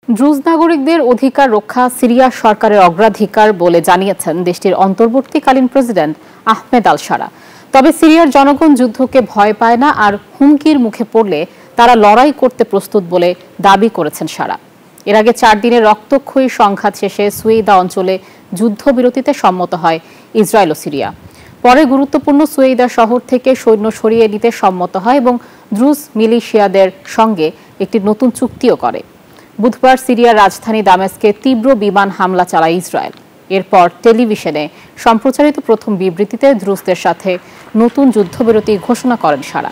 Druze নাগরিকদের অধিকার রক্ষা সিরিয়া সরকারের অগ্রাধিকার বলে জানিয়েছেন দেশটির অন্তর্বর্তীকালীন প্রেসিডেন্ট আহমেদ আল শারা। তবে সিরিয়ার জনগণ যুদ্ধকে ভয় পায় না, আর হুমকির মুখে পড়লে তারা লড়াই করতে প্রস্তুত বলে দাবি করেছেন শারা। এর আগে 4 দিনের রক্তক্ষয়ী সংঘাত শেষে সুয়েদা অঞ্চলে যুদ্ধবিরতিতে সম্মত হয় ইসরায়েল ও সিরিয়া। পরে গুরুত্বপূর্ণ সুয়েদা শহর থেকে সৈন্য সরিয়ে নিতে সম্মত হয় এবং দ্রুজ মিলিশিয়াদের সঙ্গে একটি নতুন চুক্তিও করে। বুধবার সিরিয়ার রাজধানী দামেস্কে তীব্র বিমান হামলা চালায় ইসরায়েল। এরপর টেলিভিশনে সম্প্রচারিত প্রথম বিবৃতিতে দ্রুজদের সাথে নতুন যুদ্ধবিরতি ঘোষণা করেন শারা।